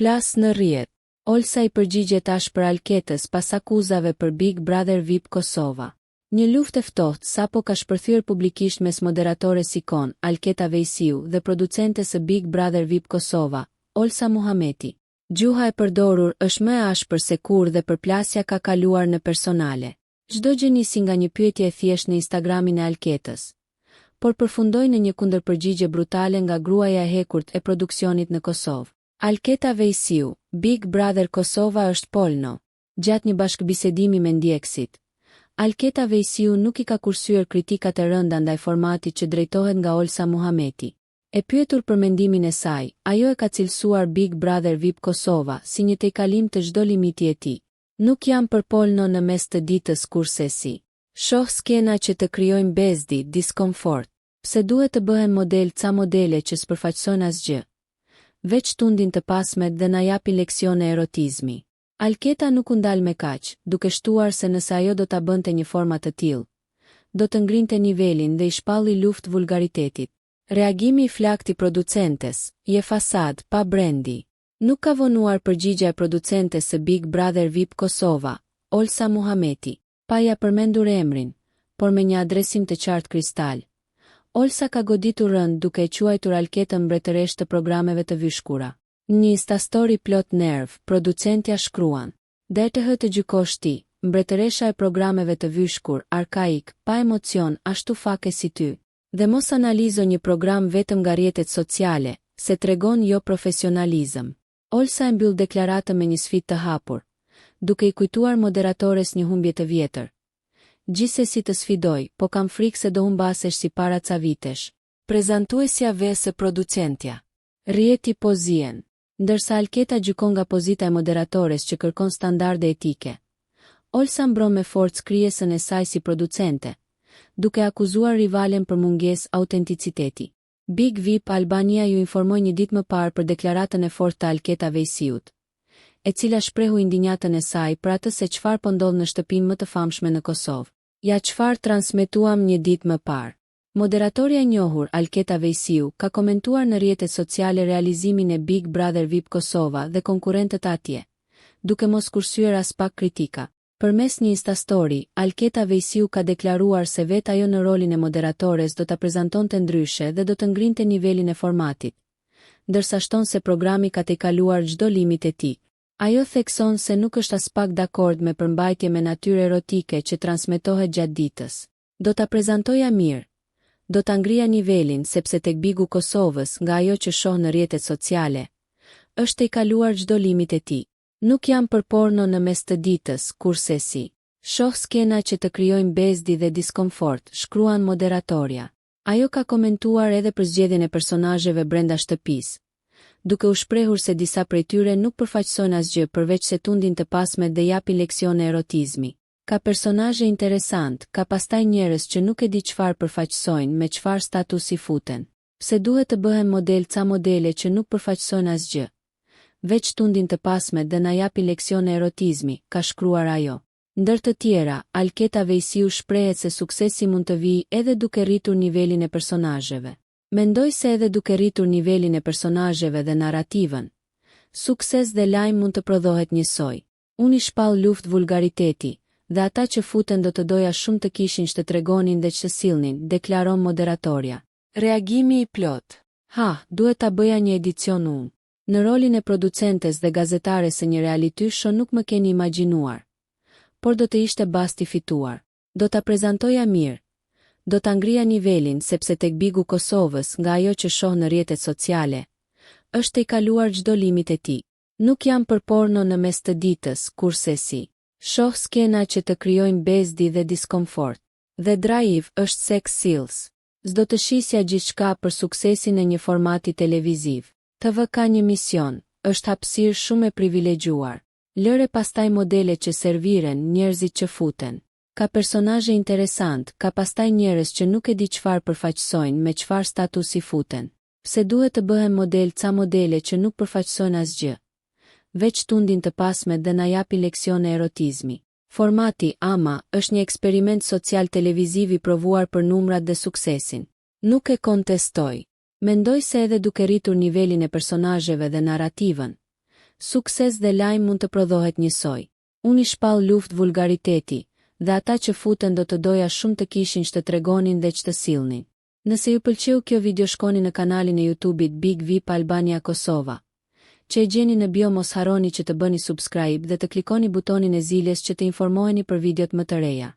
Plas në rrjet. Olsa i përgjigje tash për Alketës pas akuzave për Big Brother VIP Kosova. Një luftë e ftohtë sapo ka shpërthyer publikisht mes moderatores ikon, Alketa Vejsiu, dhe producentes së Big Brother VIP Kosova, Olsa Muhameti. Gjuha e përdorur është më e ashpër se kurrë dhe përplasja ka kaluar në personale. Çdo gjë nisi nga një pyetje e thjeshtë në Instagramin e Alketës, por përfundoi në një kundërpërgjigje brutale nga gruaja e hekurt e produksionit në Kosovë. Alketa Vejsiu, Big Brother Kosova është polno. Gjatë një bashkëbisedimi me ndjekësit, Alketa Vejsiu nuk i ka kursyer kritikat e rënda ndaj formatit që drejtohet nga Olsa Muhameti. E pyetur për mendimin e saj, ajo e ka cilësuar Big Brother VIP Kosova si një tejkalim të çdo limiti i tij. Nuk jam për polno në mes të ditës kurse si. Shoh skena që të krijojnë bezdi, diskomfort. Pse duhet të bëhen model ca modele që s'përfaqësojnë asgjë. Veç tundin të pasmet dhe na japin leksione erotizmi. Alketa nuk u ndal me kaq, duke shtuar se nëse ajo do ta bënte një format të tillë, do të ngrinte nivelin dhe i shpalli luftë vulgaritetit. Reagimi i flakt i producentes, je fasad, pa brendi. Nuk ka vonuar përgjigja e producentes së Big Brother VIP Kosova, Olsa Muhameti, pa ja përmendur emrin, por me një adresim të qartë kristal. Olsa ka goditur rënd duke e quajtur Alketën mbretëresh të programeve të vyshkura. Një Instastory plot nerv, producentja shkruan: "Der të hë të gjykosh ti, mbretëresha e programeve të vyshkur, arkaik, pa emocion, ashtu fake si ty. Dhe mos analizo një program vetëm nga rrjetet sociale, se tregon jo profesionalizëm." Olsa e mbyll deklaratën me një sfidë të hapur, duke i kujtuar moderatores një humbje të vjetër. "Gjithsesi të sfidoj, po kam frikë se do humbasesh si para ca vitesh." Prezantuesja vese producentja. Rrjeti po zien. Ndërsa Alketa gjykon nga pozita e moderatores që kërkon standarde etike, Olsa mbron me forcë krijesën e saj si producente, duke akuzuar rivalen për mungesë autenticiteti. Big VIP Albania ju informoi një ditë më parë për deklaratën e fortë të Alketa Vejsiut, e cila shprehu indinjatën e saj për atë se çfarë po ndodh në shtëpinë më të famshme në Kosovë. Ja çfarë transmetuam një ditë më parë. Moderatorja e njohur Alketa Vejsiu ka komentuar në rrjetet sociale realizimin e Big Brother VIP Kosova dhe konkurrentët atje, duke mos kursyer as pak kritika. Përmes një Instastory, Alketa Vejsiu ka deklaruar se vetë ajo në rolin e moderatores do ta prezantonte ndryshe dhe do të ngrinte nivelin e formatit, ndërsa shton se programi ka tejkaluar çdo limit e tij. Ajo thekson se nuk është as pak dakord me përmbajtje me natyrë erotike që transmetohet gjatë ditës. "Do ta prezantoja mirë. Do ta ngrija nivelin sepse tek Bigu Kosovës nga ajo që shoh në rrjetet sociale, është tejkaluar çdo limit e tij. Nuk jam për porno në mes të ditës, kurse si. Shoh skena që të krijojnë bezdi dhe diskomfort", shkruan moderatorja. Ajo ka komentuar edhe për zgjedhjen e personazheve brenda shtëpisë, duke u shprehur se disa prej tyre nuk përfaqësojnë asgjë përveç se tundin të pasmet dhe japin leksione erotizmi. "Ka personazhe interesant, ka pastaj njerëz që nuk e di çfarë përfaqësojnë, me çfarë statusi futen. Pse duhet të bëhen model ca modele që nuk përfaqësojnë asgjë, veç tundin të pasmet dhe na japi leksione erotizmi", ka shkruar ajo. Ndër të tjera, Alketa Vejsiu shprehet se suksesi mund të vijë edhe duke rritur nivelin e personazheve. "Mendoj se edhe duke rritur nivelin e personazheve dhe narrativën, sukses dhe lajm mund të prodhohet njësoj. Unë i shpall luftë vulgariteti, dhe ata që futen do të doja shumë të kishin që të tregonin dhe që të sillnin", deklaron moderatorja. Reagimi i plot. Duhet ta bëja një edicion unë. Në rolin e producentes dhe gazetares së një reality show nuk më keni imagjinuar, por do të ishte basti fituar. Do ta prezantoja mirë. Do ta ngrija nivelin sepse tek Bigu Kosovës nga ajo që shoh në rrjetet sociale, është tejkaluar çdo limit e tij. Nuk jam për porno në mes të ditës, kurse si. Shoh skena që të krijojnë bezdi dhe diskomfort. Dhe drive është sex sales. S'do të shisja gjithçka për suksesin e një formati televiziv. TV ka një mision, është hapësirë shumë e privilegjuar. Lëre pastaj modele që serviren, njerëzit që futen. Ka personazhe interesant, ka pastaj njerëz që nuk e di çfarë përfaqësojnë, me çfarë statusi futen. Pse duhet të bëhen model ca modele që nuk përfaqësojnë asgjë, veç tundin të pasmet dhe na japi leksione erotizmi. Formati AMA është një eksperiment social televiziv i provuar për numrat dhe suksesin. Nuk e kontestoj. Mendoj se edhe duke rritur nivelin e personazheve dhe narrativën, Sukses dhe lajm mund të prodhohet njësoj. Unë i shpall luftë vulgariteti, dhe ata që futen do të doja shumë të kishin që të tregonin dhe që të sillnin. Nëse ju pëlqeu kjo video shkoni në kanalin e YouTube-it Big VIP Albania Kosova, që e gjeni në bio. Mos harroni që të bëni subscribe dhe të klikoni butonin e ziljes që të informoheni për videot më të reja.